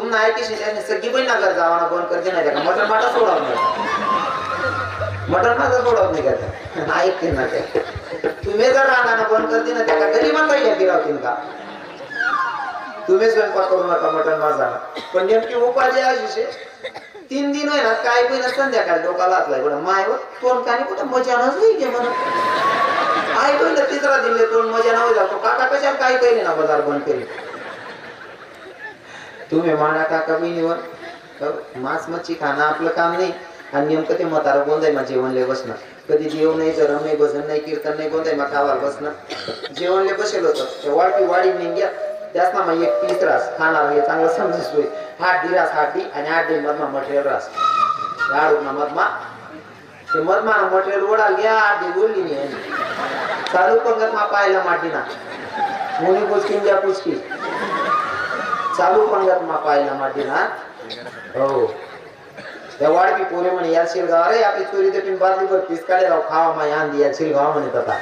तुम नाही की सगळी पण नगर जावाना बंद करते नाही का मटन माटा सोडत नाही मटन माटा सोडत नाही का ऐकते ना ते तुम्ही जर राहणार बंद करते ना त्या गरीबांना यादी राहतील का तुम्ही स्वयंपाक करू नका मटन माझा पण नेमकी उपाधी अशी 3 दिन आहे ना काय पण संध्याकाळी डोकाला हातलाय बरं मायवर तोंड कानी कुठं मजा नसली की म्हणून आई पण तिसरा दिले तोंड मजा नव्हती जातो काका कशाला काय केले ना बाजार बंद केले तुम्ही माना काका बहिणीवर मांस मच्छी खाणं आपलं काम नाही आणि नेमकं ते म्हातारा गोंधाय मा जेवणले बसणार कधी जेवण नाही जरम नाही भजन नाही कीर्तन नाही गोंधाय मा खावाला बसणार जेवणले बसेल होतं वाढती वाढी निघ्या त्याच ना मग एक पीस रास खाणार हे चांगलं समजूस होईल 8 दिरास 8 दी आणि 8 दिन मधमा मटेरियल रास ना मधमा ते मधमा मटेरियल ओढाल घ्या 8 दिन बोलली नाही चालू पंगत मा पाहायला माटी ना मुनी पुचकी द्या पुचकी चालू पंगत मा पाहायला माटी ना हो त्या वाढपी पोरे म्हणे या शिलगाव रे आपली चोरी ते बाजली बर पीस काढे राव खावा मा आंदी या शिलगाव म्हणत होता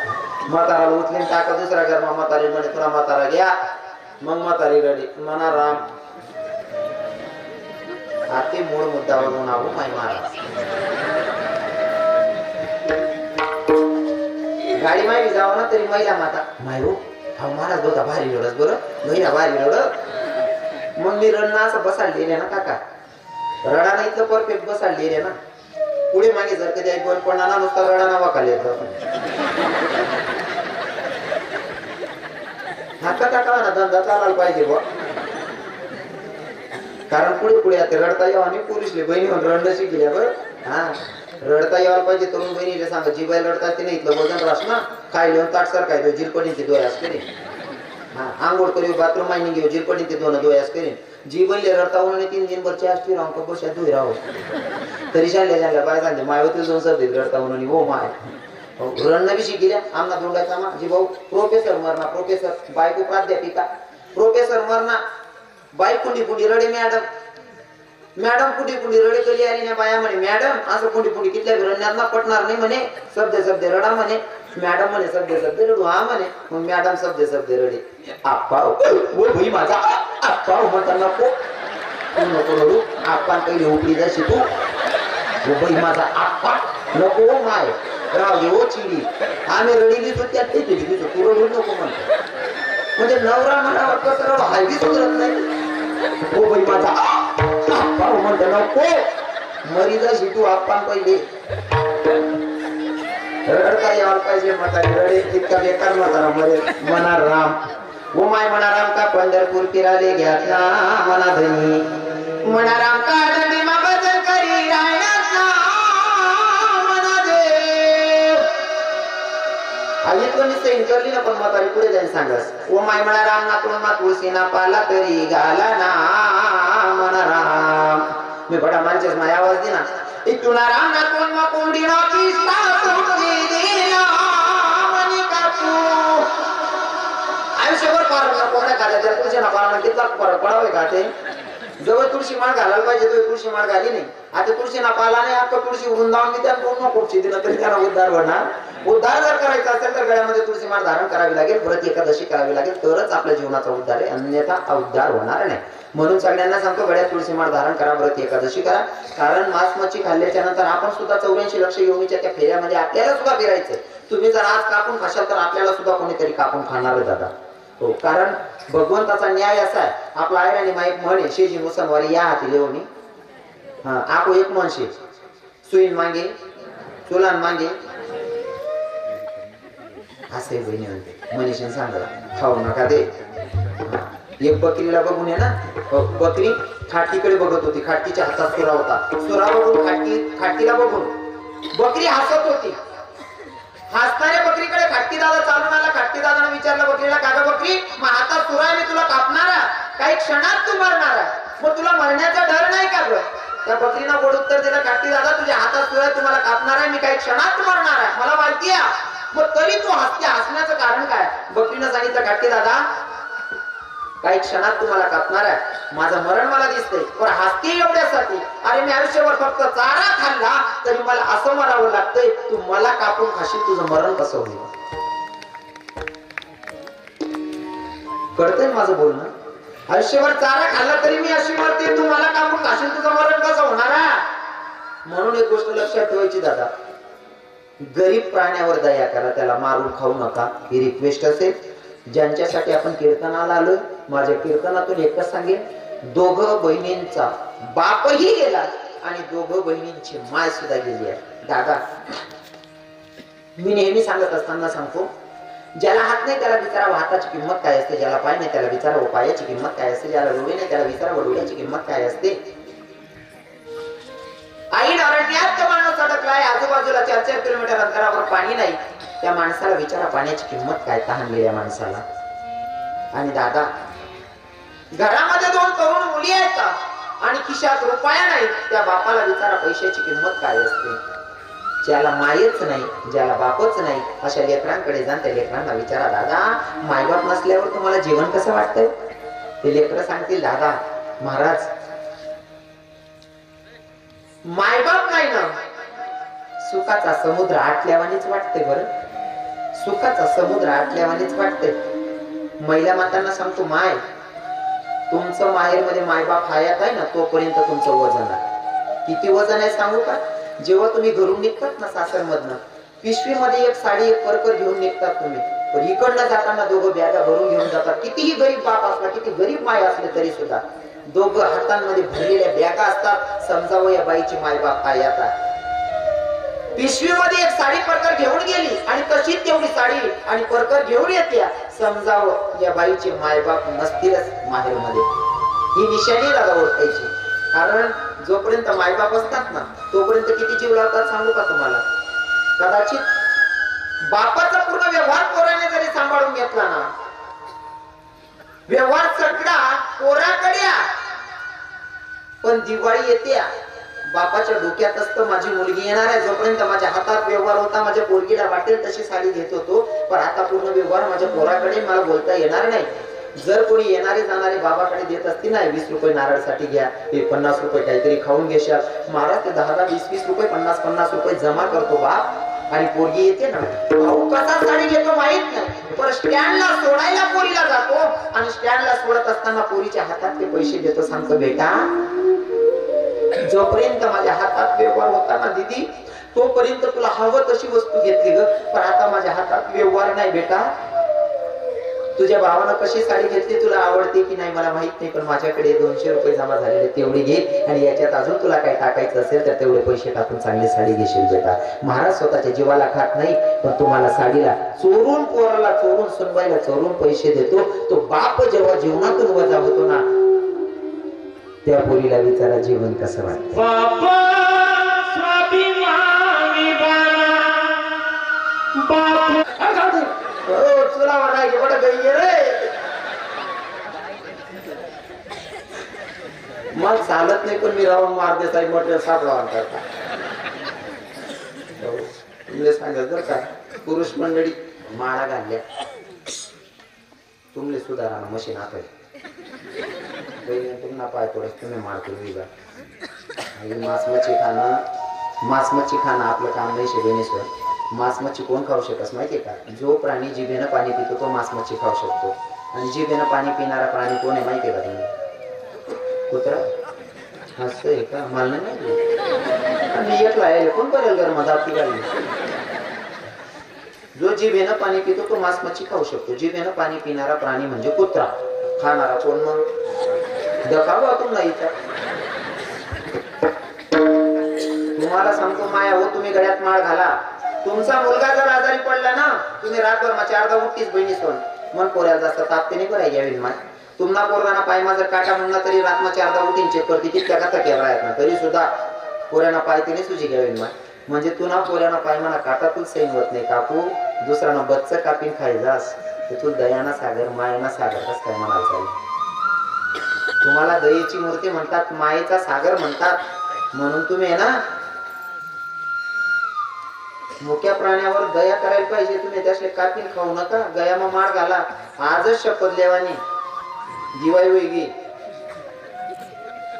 म्हाताराला उचलीन टाका दुसऱ्या घर मा म्हातारी म्हणे तुला म्हातारा घ्या मग म्हातारी रडी म्हणा राम आते मूळ मुद्दावरून आहो माय महाराज गाडी माई जावं ना तरी महिला माता माय हो हा महाराज बोलता भारी रडस बरं महिला भारी रडत मग मी रडणं असं बसाडले रे ना काका रडा ना इथलं परफेक्ट बसाडले रे ना पुढे मागे जर कधी बंद पडणार ना नुसता रडा ना वाकाल येत हाता टाकावा ना धंदा चालायला पाहिजे बुवा कारण पुढे पुढे आता रडता यावं आणि पुरुषले बहिणी रडणं शिकल्या बरं हा रडता यायला पाहिजे तरुण बहिणीला सांगा जी बाई रडता ते नाही इथलं वजन रास ना खाय लिहून ताट सर काय जिरपणीचे डोळ्यास करेन हा आंघोळ करी बाथरूम मायनी घेऊ जिरपणीचे डोळ्यास करेन जी बहिणी रडता म्हणून 3 दिन भरची असते राहून का बशा धुई राहू तरी शाळल्या बाय सांगते मायवती जाऊन सर रडता म्हणून हो माय रडणं बी शिकल्या आमना दोंडाचा मा जी भाऊ प्रोफेसर मरणा प्रोफेसर बायको प्राध्यापिका प्रोफेसर मरणा बाईक कुंडी कुंडी रडे मॅडम कुंडी कुंडी रडे कली आली ना बाया म्हणे मॅडम असं कुंडी कुंडी कितल्या रडण्यात पटणार नाही म्हणे शब्द रडा म्हणे मॅडम म्हणे शब्द रडू हा म्हणे मग मॅडम शब्द रडे आप्पा वो भाई माझा आप्पा म्हणता नको नको रडू आप्पा पहिले उकडी जा शिकू वो भाई माझा आप्पा नको माय राव हो चिडी आम्ही रडीली तो त्यात ते दिली तू रडू नको म्हणतो म्हणजे नवरा म्हणावर कसं रडू हायवी सुधरत नाही हो बाई माझा आप्पा म्हणतो नको मरी जा शिकू आप्पा पहिले रडता यायला पाहिजे म्हातारी रडे इतका बेकार म्हातारा मरे म्हणा राम वो माय म्हणा राम का पंढरपूर फिराले घ्यातला म्हणा धनी म्हणा राम का धनी मा बदल करी रायनातला म्हणा देव आली कोणी सैन करली ना पण म्हातारी पुढे जाईन सांगस ओ माय म्हणा राम ना कोण मा तुळशीना पाला तरी घाला ना म्हणा राम मी बडा माणसेस माझ्या आवाज दे ना इथून राम ना कोण मा कोंडी ना किस्ता तुमची दिला मनी कापू आयुष्यभर पारण कोणा खाल्या त्या तुळशी ना पारण कितला फरक पडावे का ते जवळ तुळशी माळ घालायला पाहिजे तो तुळशी माळ घाली नाही आता तुळशी ना पाला नाही आता तुळशी वृंदावन मी त्या दोन खूपशी दिलं तरी त्यांना उद्धार होणार उद्धार जर करायचा असेल तर गळ्यामध्ये तुळशी माळ धारण करावी लागेल व्रत एकादशी करावी लागेल तरच आपल्या जीवनाचा उद्धार आहे अन्यथा उद्धार होणार नाही म्हणून सगळ्यांना सांगतो गळ्यात तुळशी माळ धारण करा व्रत एकादशी करा कारण मांस मच्छी खाल्ल्याच्या नंतर आपण सुद्धा 84 लक्ष योनीच्या त्या फेऱ्यामध्ये आपल्याला सुद्धा फिरायचंय तुम्ही जर आज कापून खाशाल तर आपल्याला सुद्धा कोणीतरी कापून खाणार आहे दादा हो कारण भगवंताचा न्याय असा आहे आपला आयराणी माईक म्हणे शेजी मुसनवारी या हाती लेवणी हा आपो एक मनशे सुईन मागे चुलान मागे असे बहिणी म्हणते मनीषाने सांगा खाऊ नका ते एक बकरीला बघून आहे ना बकरी खाटकीकडे बघत होती खाटकीच्या हातात सुरा होता सुरा बघून खाटकीला बघून बकरी हसत होती हसणाऱ्या बकरीकडे खाटकी दादा चालून आला खाटकी दादाने विचारलं बकरीला कागा बकरी मग हातात सुरा आहे मी तुला कापणारा काही क्षणात तू मरणारा मग तुला मरण्याचा डर नाही का ग त्या बकरीनं गोड उत्तर दिलं खाटकी दादा तुझ्या हातात सुरा आहे तुम्हाला कापणार आहे मी काही क्षणात मरणार आहे मला माहिती आहे मग तरी तू हसते हसण्याचं कारण काय बकरीनं सांगितलं खाटकी दादा काही क्षणात तुम्हाला कापणार आहे माझं मरण मला दिसतंय पण हसते एवढ्यासाठी अरे मी आयुष्यभर फक्त चारा खाल्ला तरी मला असं मरावं लागतंय तू मला कापून खाशील तुझं मरण कसं होईल कळतंय माझं बोलणं आयुष्यभर चारा खाल्ला तरी मी अशी मरते तू गोष्ट लक्षात ठेवायची दादा, गरीब प्राण्यावर दया करा, त्याला मारून खाऊ नका, ही रिक्वेस्ट असेल. ज्यांच्यासाठी आपण कीर्तनाला आलोय, माझ्या कीर्तनातून एकच सांगेन, दोघं बहिणींचा बापही गेला आणि दोघं बहिणींची माय सुद्धा गेली आहे. दादा, मी नेहमी सांगत असताना सांगतो, ज्याला हात नाही त्याला विचारावं हाताची किंमत काय असते, ज्याला पाय नाही त्याला विचारावं पायाची किंमत काय असते, ज्याला डोळे नाही त्याला विचारावं डोळ्याची किंमत काय असते. आई अरण्यात तो माणूस अडकलाय, आजूबाजूला 4-4 किलोमीटर अंतरावर पाणी नाही, त्या माणसाला विचारा पाण्याची किंमत काय, तहानलेल्या माणसाला. आणि दादा, घरामध्ये 2 तरुण मुली आहेत आणि खिशात रुपया नाही, त्या बापाला विचारा पैशाची किंमत काय असते. ज्याला मायच नाही, ज्याला बापच नाही, अशा लेकरांकडे जाण, त्या लेकरांना विचारा, दादा मायबाप नसल्यावर तुम्हाला जीवन कसं वाटतंय. ते लेकर सांगतील, दादा महाराज मायबाप नाही ना, सुखाचा समुद्र आटल्यावानीच वाटते. बरं, सुखाचा समुद्र आटल्यावानीच वाटते. महिला मातांना सांगतो, माय तुमचं माहेर मध्ये मायबाप हयात आहे ना, तोपर्यंत तुमचं वजन आहे. किती वजन आहे सांगू का? जेव्हा तुम्ही घरून निघतात ना सासर मधनं, पिशवीमध्ये एक साडी एक परकर घेऊन निघतात तुम्ही, पण इकडनं जाताना दोघं बॅगा भरून घेऊन जातात. कितीही गरीब बाप असला, किती गरीब माय असले तरी सुद्धा दोघं हातांमध्ये भरलेल्या बॅगा असतात. समजावं या बाईची मायबाप हयात आहे. पिशवीमध्ये एक साडी परकर घेऊन गेली आणि तशीच तेवढी साडी आणि परकर घेऊन येते, समजावं या बाईचे मायबाप नसतीलच माहेर मध्ये. ही निशाणी दादा ओळखायची. कारण जोपर्यंत मायबाप असतात ना, तोपर्यंत किती जीव लावतात सांगू का तुम्हाला. कदाचित बापाचा पूर्ण व्यवहार पोराने जरी सांभाळून घेतला ना, व्यवहार सगळा पोराकडे, पण दिवाळी येते बापाच्या डोक्यात असतं माझी मुलगी येणार आहे. जोपर्यंत माझ्या हातात व्यवहार होता, माझ्या पोरगीला वाटेल तशी साडी घेत होतो, पण आता पूर्ण व्यवहार माझ्या पोराकडे, मला बोलता येणार नाही. जर कोणी येणारे जाणारे बाबाकडे देत असतील ना, 20 रुपये नारळसाठी घ्या, 50 रुपये काहीतरी खाऊन घेशाल, महाराज ते 10-10, 20-20 रुपये, 50-50 रुपये जमा करतो बाप, आणि पोरगी येते ना, भाऊ कसा साडी घेतो माहित नाही, पण स्टँडला सोडायला पोरीला जातो आणि स्टँडला सोडत असताना पोरीच्या हातात ते पैसे देतो, सांगतो बेटा जोपर्यंत माझ्या हातात व्यवहार होता ना दीदी, तोपर्यंत तुला हवं तशी वस्तू घेतली ग, पण आता माझ्या हातात व्यवहार नाही बेटा. तुझ्या भावानं कशी साडी घेतली तुला आवडते की नाही मला माहित नाही, पण माझ्याकडे 200 रुपये जमा झालेले, तेवढे घे आणि याच्यात अजून तुला काही टाकायचं असेल तर तेवढे पैसे टाकून चांगली साडी घेशील बेटा. महाराज स्वतःच्या जीवाला खात नाही, पण तुम्हाला साडीला चोरून, पोराला चोरून, सुनबाईला चोरून पैसे देतो. तो बाप जेव्हा जीवनातून वजा होतो ना, त्या पोरीला विचारा जीवन कसं वाटतं. मग चालत नाही, पण मी राहून मारते साहेब मोठ्या सापडा आणतात. तुमले सांगत जर का पुरुष मंडळी माळा घालल्या, तुमले सुधारा मशीन आता तुम्हाला पाय थोडं तुम्ही मारतो विगा. मांस मच्छी खाणं आपलं काम नाही शेबेनेश्वर. मांस मच्छी कोण खाऊ शकत माहितीये का? जो प्राणी जिभेनं पाणी पितो तो मांस मच्छी खाऊ शकतो. आणि जिभेनं पाणी पिणारा प्राणी कोण आहे माहितीये का तुम्ही? कुत्रा. असं आहे का? मला नाही माहिती. एकला आहे कोण करेल घर माझा आपली गाडी. जो जिभेनं पाणी पितो तो मांस मच्छी खाऊ शकतो. जिभेनं पाणी पिणारा प्राणी म्हणजे कुत्रा. खाणारा कोण मग? दखावा तुम नाही. तुम्हाला सांगतो माया हो, तुम्ही गळ्यात माळ घाला. तुमचा मुलगा जर आजारी पडला ना, तुम्ही रातभर मग 4दा उठतीच बहिणी सोन मन पोऱ्याला जास्त तापते नाही बरं यावी माय. तुम्हाला पोरगाना पायमा जर काटा म्हणला तरी रात मग 4दा उठीन चेक करते तितक्या कथा केला आहेत ना, तरी सुद्धा पोऱ्याना पाय तिने सुजी घ्यावी माय. म्हणजे तुला पोऱ्याना पायमाना काटा तू सैन होत नाही काकू, दुसऱ्यानं बच्च कापीन खायजास तू दयाना सागर मायाना सागर कस काय म्हणाल चालेल. तुम्हाला दयेची मूर्ती म्हणतात, मायेचा सागर म्हणतात, म्हणून तुम्ही आहे ना मुक्या प्राण्यावर दया करायला पाहिजे. तुम्ही त्यासले कापीन खाऊ नका, गयामा माळ घाला. आजच शपथ लेवानी दिवाळी वेगळी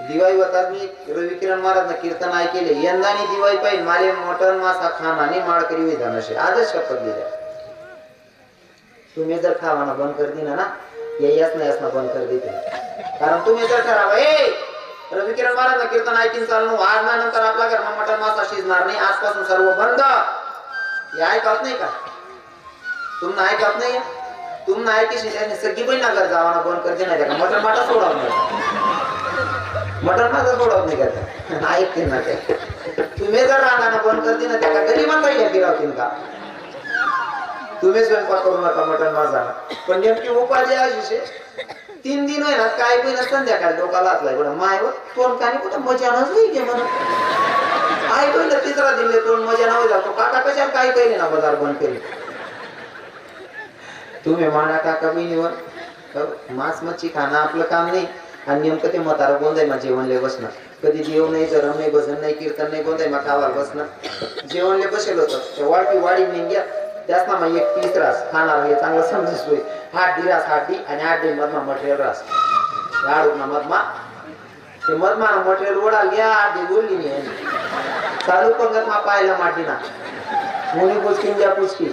दिवाळी होतात. मी रवी किरण महाराज कीर्तन ऐकले, यंदानी दिवाळी पाहिजे माले मटन मासा खाना आणि माळ करी विधानशे. आजच शपथ दिल्या. तुम्ही जर खावाना बंद कर दिना ना, याच नाही असणं बंद कर देते. कारण तुम्ही जर ठरावा रवी तुम्ही किरण महाराज कीर्तन ऐकून चालू आज ना नंतर आपल्या घरात मटण मासा शिजणार नाही, आजपासून सर्व बंद. हे ऐकत नाही का? तुम्ही ऐकत नाही? तुम्ही ऐकी त्याने सगळी पण नगर जावाना बंद करते नाही का? मटण माटा सोडवत नाही, मटण माटा सोडवत नाही का? ऐकतील ना ते. तुम्ही जर राहणार बंद करते ना त्या गरीबांना फिरावतील का? तुम्ही स्वयंपाक करू नका मटण माझा. पण नेमकी उपाधी अशी 3 दिन आहे ना काय पण संध्याकाळी डोकाला हातलाय बरं मायवर तोंड कानी कुठं मजा नसली म्हणून आई पहिलं तिसरा दिले तोंड मजा नव्हे जातो. काका कशाला काही केले ना बाजार बंद केले. तुम्ही माना काका बहिणीवर मांस मच्छी खाणं आपलं काम नाही. आणि नेमकं ते म्हातारा गोंधाय मा जेवणले बसणं. कधी जेव नाही, धरम नाही, भजन नाही, कीर्तन नाही, गोंधाय मा खावायला बसणं. जेवणले बसेल होतं वाढती वाढी निघ्या त्याच ना मग 1 पीस रास खाणार हे चांगलं समजतोय. 8 रास 8 आणि 8 मधमा मटेरियल रास ना मधमा ते मधमा मटेरियल ओढा घ्या 8 बोलली नाही चालू पंगत मा पाहायला माटी ना मुनी पुचकी द्या पुचकी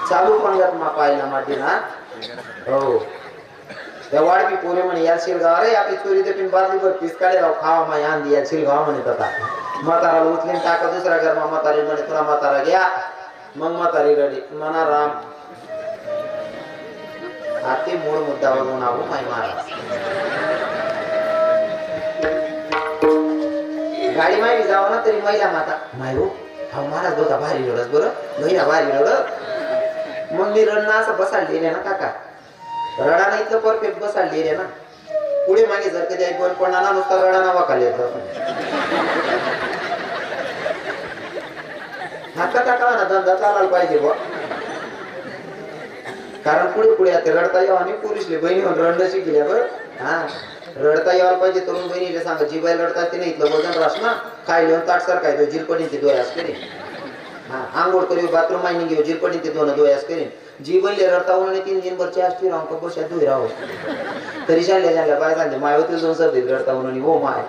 चालू पंगत मा पाहायला माटी ना. हो त्या वाढपी पोरे म्हणे या शिलगाव अरे आपली चोरी ते बाजूवर पीस काढे राव खावा मा आंधी या शिलगाव म्हणत होता. म्हाताराला उचलीन टाका दुसऱ्या घरमा म्हातारी म्हणे तुला म्हातारा घ्या. मग म्हातारी गाडी म्हणा राम आते मूळ मुद्दावरून आहो माय महाराज. गाडी माहिती जावं ना तरी महिला माता माय हो हा महाराज बघा भारी रडस बरं महिला भारी रडत. मग मी रडणं असं बसाडले ना काका रडा नाही तर परफेक्ट बसाडले ना. पुढे मागे जर कधी ऐकून पडणार ना नुसता रडा नावा खाली येतो. हाता टाकावा ना धंदा चालायला पाहिजे बुवा. कारण पुढे पुढे आता रडता यावं आणि पोलिसले बहिणी म्हणून रडणं शिकल्या बरं. हा रडता यायला पाहिजे तरुण बहिणीला सांगा जिबाई रडतात ते नाही इथलं वजन रास ना खाय लिहून ताट सारखाय जिरपडीन ते दोयास करेन. हा आंघोळ करी बाथरूम मायनिंग घेऊ जिरपडीन ते दोयास करेन. जी बनले रडता उन्हाने 3 दिन बरचे असते राहून कपशात धुई राहू तरी शाळल्या बाय सांगते माय होती 2 सर्दी रडता उन्हाने हो माय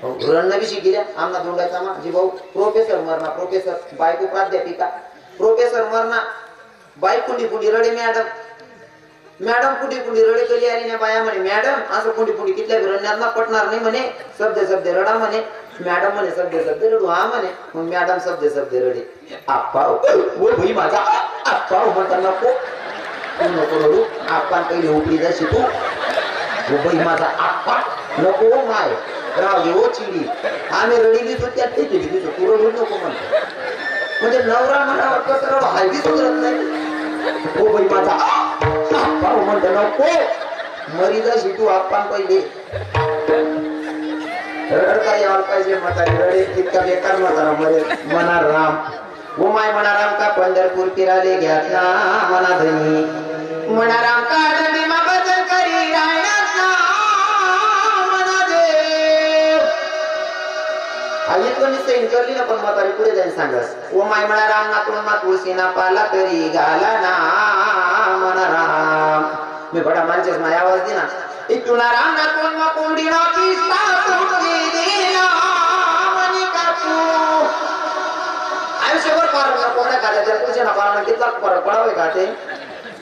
रणनं बी शिकल्या आमना दोंडायचा मा जी भाऊ प्रोफेसर मरणा प्रोफेसर बायको प्राध्यापिका प्रोफेसर मरणा बाई कुंडी कुंडी रडे मॅडम कुंडी कुंडी रडे कली आली ना बाया म्हणे मॅडम असं कुंडी कुंडी कितल्या रडण्यात पटणार नाही म्हणे. शब्द रडा म्हणे. मॅडम म्हणे शब्द रडू हा म्हणे. मग मॅडम शब्द रडे आप्पा ओ भाई माझा आप्पा म्हणता नको नको रडू आप्पा पहिले उकडी जाशी तू ओ भाई माझा आप्पा नको माय राव हो चिडी आम्ही रडीली तर त्यात ते केली तू रडू नको म्हणतो. म्हणजे नवरा म्हणावर कसं हल्ली सुधरत नाही. ओ बाई माझा आप्पा म्हणतो नको मरी जाशी तू आप्पा पहिले रडता यायला पाहिजे म्हातारी रडे इतका बेकार म्हातारा मरे म्हणा राम ओ माय म्हणा राम का पंढरपूर फिराले घ्यातला म्हणा धनी म्हणा राम का धनी मा भजन करी राहण्याचा म्हणा देव. इतकं निश्चय करली ना पण म्हातारी पुढे जाईन सांगस ओ माय म्हणा राम ना तुळमा तुळशीना पाला तरी घाला ना म्हणा राम. मी बडा माणसेच माझ्या आवाज दिना इथून राम ना तुळमा कोंडीनाची आयुष्यभर पार कोंड्या खाल्या त्या तुळशीना पाळणं कितला फरक पडावे का ते.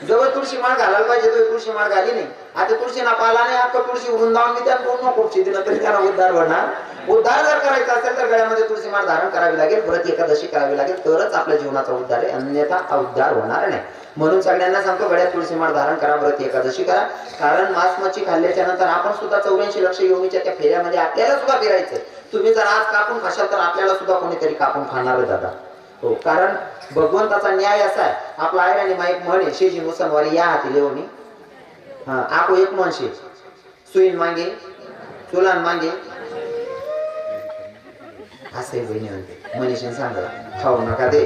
जवळ तुळशी माळ घालायला पाहिजे तो तुळशी माळ घाली नाही. आता तुळशीना पाला नाही आता तुळशी वृंदावन मी त्या पूर्ण कोपशी दिलं तरी त्यांना उद्धार होणार. उद्धार जर करायचा असेल तर गळ्यामध्ये तुळशी माळ धारण करावी लागेल व्रत एकादशी करावी लागेल तरच आपल्या जीवनाचा उद्धार आहे अन्यथा उद्धार होणार नाही. म्हणून सगळ्यांना सांगतो गळ्यात तुळशी माळ धारण करा व्रत एकादशी करा. कारण मांस मच्छी खाल्ल्याच्या नंतर आपण सुद्धा 84 लक्ष योनीच्या त्या फेऱ्यामध्ये आपल्याला सुद्धा फिरायचं. तुम्ही जर आज कापून खाशाल तर आपल्याला सुद्धा कोणीतरी कापून खाणार दादा. हो कारण भगवंताचा न्याय असा आहे. आपला आयराणी माईक म्हणे शेजी मुसनवारी या हाती लेवणी आपो एक म्हणशे सुईन मागे चुलान मागे असे बहिणी म्हणते मनीषीने सांगला खाऊ नका दे.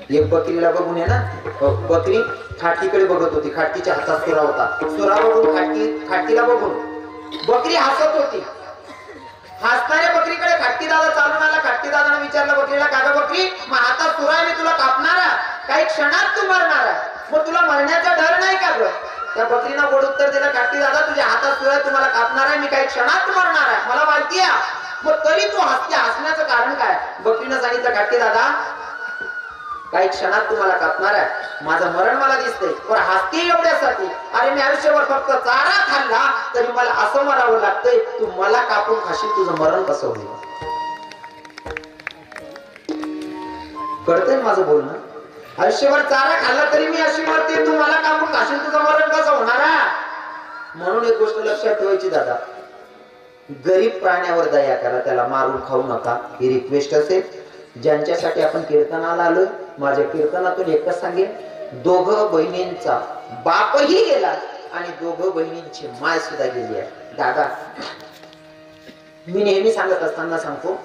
एक बकरीला बघून आहे ना बकरी खाटकीकडे बघत होती. खाटकीच्या हातात सुरा होता. सुरा बघून खाटकीला बघून बकरी हसत होती. हसणाऱ्या बकरीकडे खाटकी दादा चालून आला. खाटकी दादाने विचारलं बकरीला कागा बकरी मग आता सुरा मी तुला कापणारा काही क्षणात तू मरणार मग तुला मरण्याचा डर नाही का ग. त्या बकरीनं गोड उत्तर दिलं खाटकी दादा तुझ्या हातात सुरा तुम्हाला कापणार आहे मी काही क्षणात मरणार आहे मला माहिती आहे. मग तरी तू हसते हसण्याचं कारण काय. बकरीनं सांगितलं खाटकी दादा काही क्षणात तुम्हाला कापणार आहे. माझं मरण मला दिसतंय, पण हसते एवढ्यासाठी. अरे मी आयुष्यभर फक्त चारा खाल्ला तरी मला असं मरावं लागतंय, तू मला कापून खाशील, तुझं मरण कसं होईल? कळतंय माझं बोलणं? आयुष्यभर चारा खाल्ला तरी मी अशी मरते, तू मला कापून खाशील, तुझं मरण कसं होणार? म्हणून एक गोष्ट लक्षात ठेवायची दादा, गरीब प्राण्यावर दया करा, त्याला मारून खाऊ नका. ही रिक्वेस्ट असेल. ज्यांच्यासाठी आपण कीर्तनाला आलोय, माझ्या कीर्तनातून एकच सांगेन, दोघं बहिणींचा बापही गेला आणि दोघं बहिणींची माय सुद्धा गेली आहे. दादा, मी नेहमी सांगत असताना सांगतो,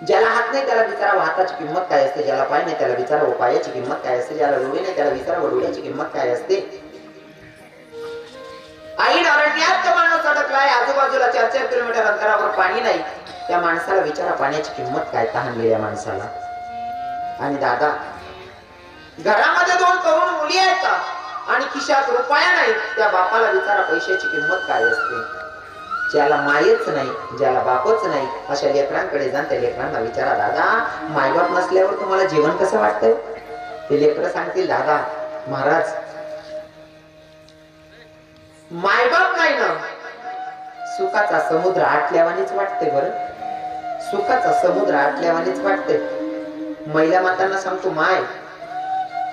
ज्याला हात नाही त्याला विचारा हाताची किंमत काय असते, ज्याला पाय नाही त्याला विचारा पायाची किंमत काय असते, ज्याला डोळे नाही त्याला विचारा डोळ्याची किंमत काय असते. आई अरण्यात माणूस अडकलाय, आजूबाजूला 4-4 किलोमीटर अंतरावर पाणी नाही, त्या माणसाला विचारा पाण्याची किंमत काय, तहानलेल्या माणसाला. आणि दादा, घरामध्ये 2 तरुण मुली आहेत आणि खिशात रुपया नाही, त्या बापाला विचारा पैशाची किंमत काय असते. ज्याला मायच नाही, ज्याला बापच नाही, अशा लेकरांकडे जाऊन त्या लेकरांना विचारा, दादा मायबाप नसल्यावर तुम्हाला जीवन कसं वाटतंय? ते लेकरं सांगतील, दादा महाराज मायबाप नाही ना, सुखाचा समुद्र आटल्यावानीच वाटते. बरं, सुखाचा समुद्र आटल्यावानीच वाटते. महिला मातांना सांगतो, माय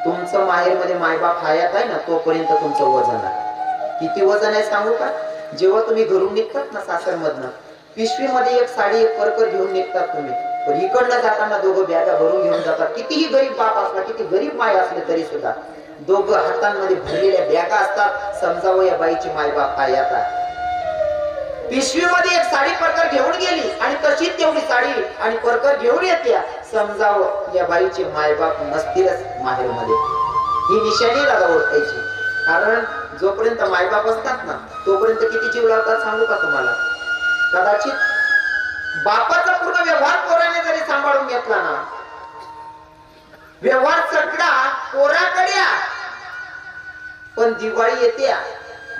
तुमचं माहेर मध्ये मायबाप हयात आहे ना, तोपर्यंत तुमचं वजन आहे. किती वजन आहे सांगू का? जेव्हा तुम्ही घरून निघतात ना सासर मधनं, पिशवीमध्ये एक साडी एक परकर घेऊन निघतात तुम्ही, पण इकडनं जाताना दोघं बॅगा भरून घेऊन जातात. कितीही गरीब बाप असला, किती गरीब माय असले तरी सुद्धा दोघं हातांमध्ये भरलेल्या बॅगा असतात. समजावं या बाईची मायबाप हयात आहे. पिशवीमध्ये एक साडी परकर घेऊन गेली आणि तशीच तेवढी साडी आणि परकर घेऊन येते, समजावं या बाईचे मायबाप नसतीलच माहेरमध्ये. ही निशाणी दादा ओळखायची. कारण जोपर्यंत मायबाप असतात ना, तोपर्यंत किती जीव लावतात सांगू का तुम्हाला? कदाचित बापाचा पूर्ण व्यवहार पोराने जरी सांभाळून घेतला ना, व्यवहार सगळा पोराकडे, पण दिवाळी येते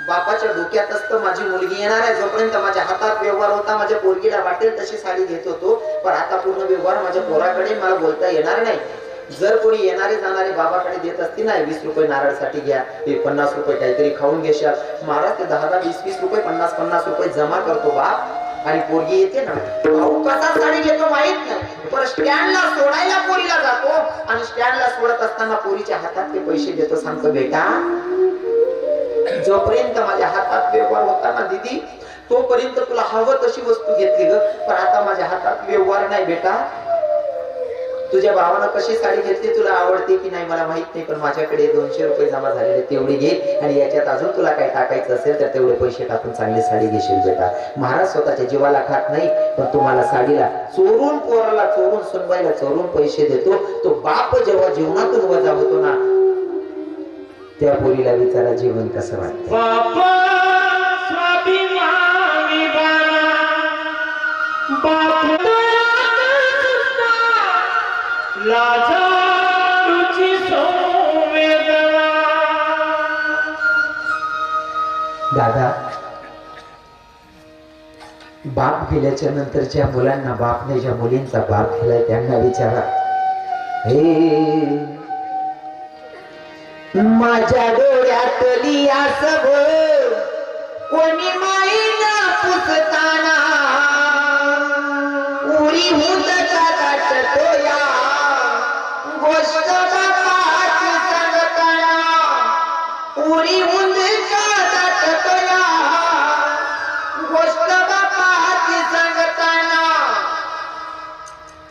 बापाच्या डोक्यात असतं माझी मुलगी येणार आहे. जोपर्यंत माझ्या हातात व्यवहार होता, माझ्या पोरगीला वाटेल तशी साडी घेत होतो, पण आता पूर्ण व्यवहार माझ्या पोराकडे, मला बोलता येणार नाही. जर कोणी येणारे जाणारे बाबाकडे देत असतील ना, 20 रुपये नारळसाठी घ्या, ते 50 रुपये काहीतरी खाऊन घेशाल, महाराज ते 10-10, 20-20 रुपये, 50-50 रुपये जमा करतो बाप, आणि पोरगी येते ना, भाऊ कसा साडी घेतो माहित नाही, पण स्टँडला सोडायला पोरीला जातो आणि स्टँडला सोडत असताना पोरीच्या हातात ते पैसे देतो, सांगतो बेटा जोपर्यंत माझ्या हातात व्यवहार होता ना दीदी, तोपर्यंत तुला हवं तशी वस्तू घेतली ग, पण आता माझ्या हातात व्यवहार नाही बेटा. तुझ्या भावानं कशी साडी घेतली तुला आवडते की नाही मला माहित नाही, पण माझ्याकडे 200 रुपये जमा झालेले, तेवढे घे आणि याच्यात अजून तुला काय टाकायचं असेल तर तेवढे पैसे टाकून चांगली साडी घेशील बेटा. महाराज स्वतःच्या जीवाला खात नाही, पण तुम्हाला साडीला चोरून, पोराला चोरून, सुनबाईला चोरून पैसे देतो. तो बाप जेव्हा जीवनातून वजा होतो ना, त्या पोरीला विचारा जीवन कसं वाटतं. दादा, बाप गेल्याच्या नंतर ज्या मुलांना बाप नाही, ज्या मुलींचा बाप गेलाय त्यांना विचारा, हे माझ्या डोळ्यातली आसव कोणी माईना पुसताना, उरी हुंद दाटतो या गोष्ट बापाची सांगताना, उरी हुंद दाटतो या गोष्ट बापाची सांगताना,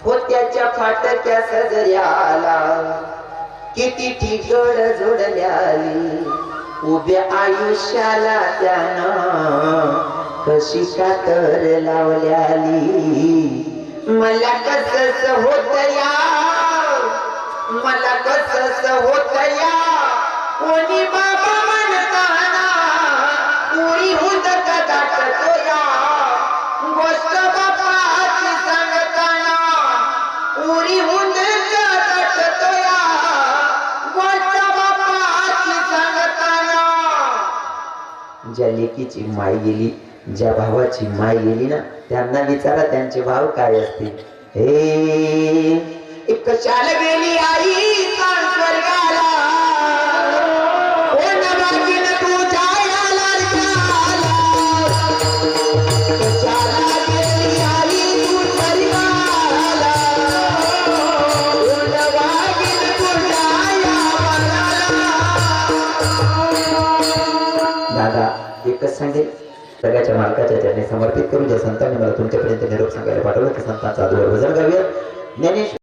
होत्याच्या फाटक्या सजऱ्याला किती ठिगळ जोडल्याली, उभ्या आयुष्याला त्यानं कशी कातर लावल्याली. मला कसंच होत या, मला कसंच होत या, कोणी बाबा म्हणताना उरी हुंदक दाटतो या गोष्ट बापाची सांगताना, उरी हुंदक दाटतो या गोष्ट बापाची सांगताना. ज्या लेकीची माय गेली, ज्या भावाची माय गेली ना, त्यांना विचारा त्यांचे भाव काय असतील. हे कशाला गेली आई एकच सांगेल, जगाच्या मालकाच्या चरणी समर्पित करू. ज्या संतांनी मला तुमच्यापर्यंत निरोप सांगायला पाठवलं त्या संतांचा आदर वजन गाऊया. ज्ञानेश्वर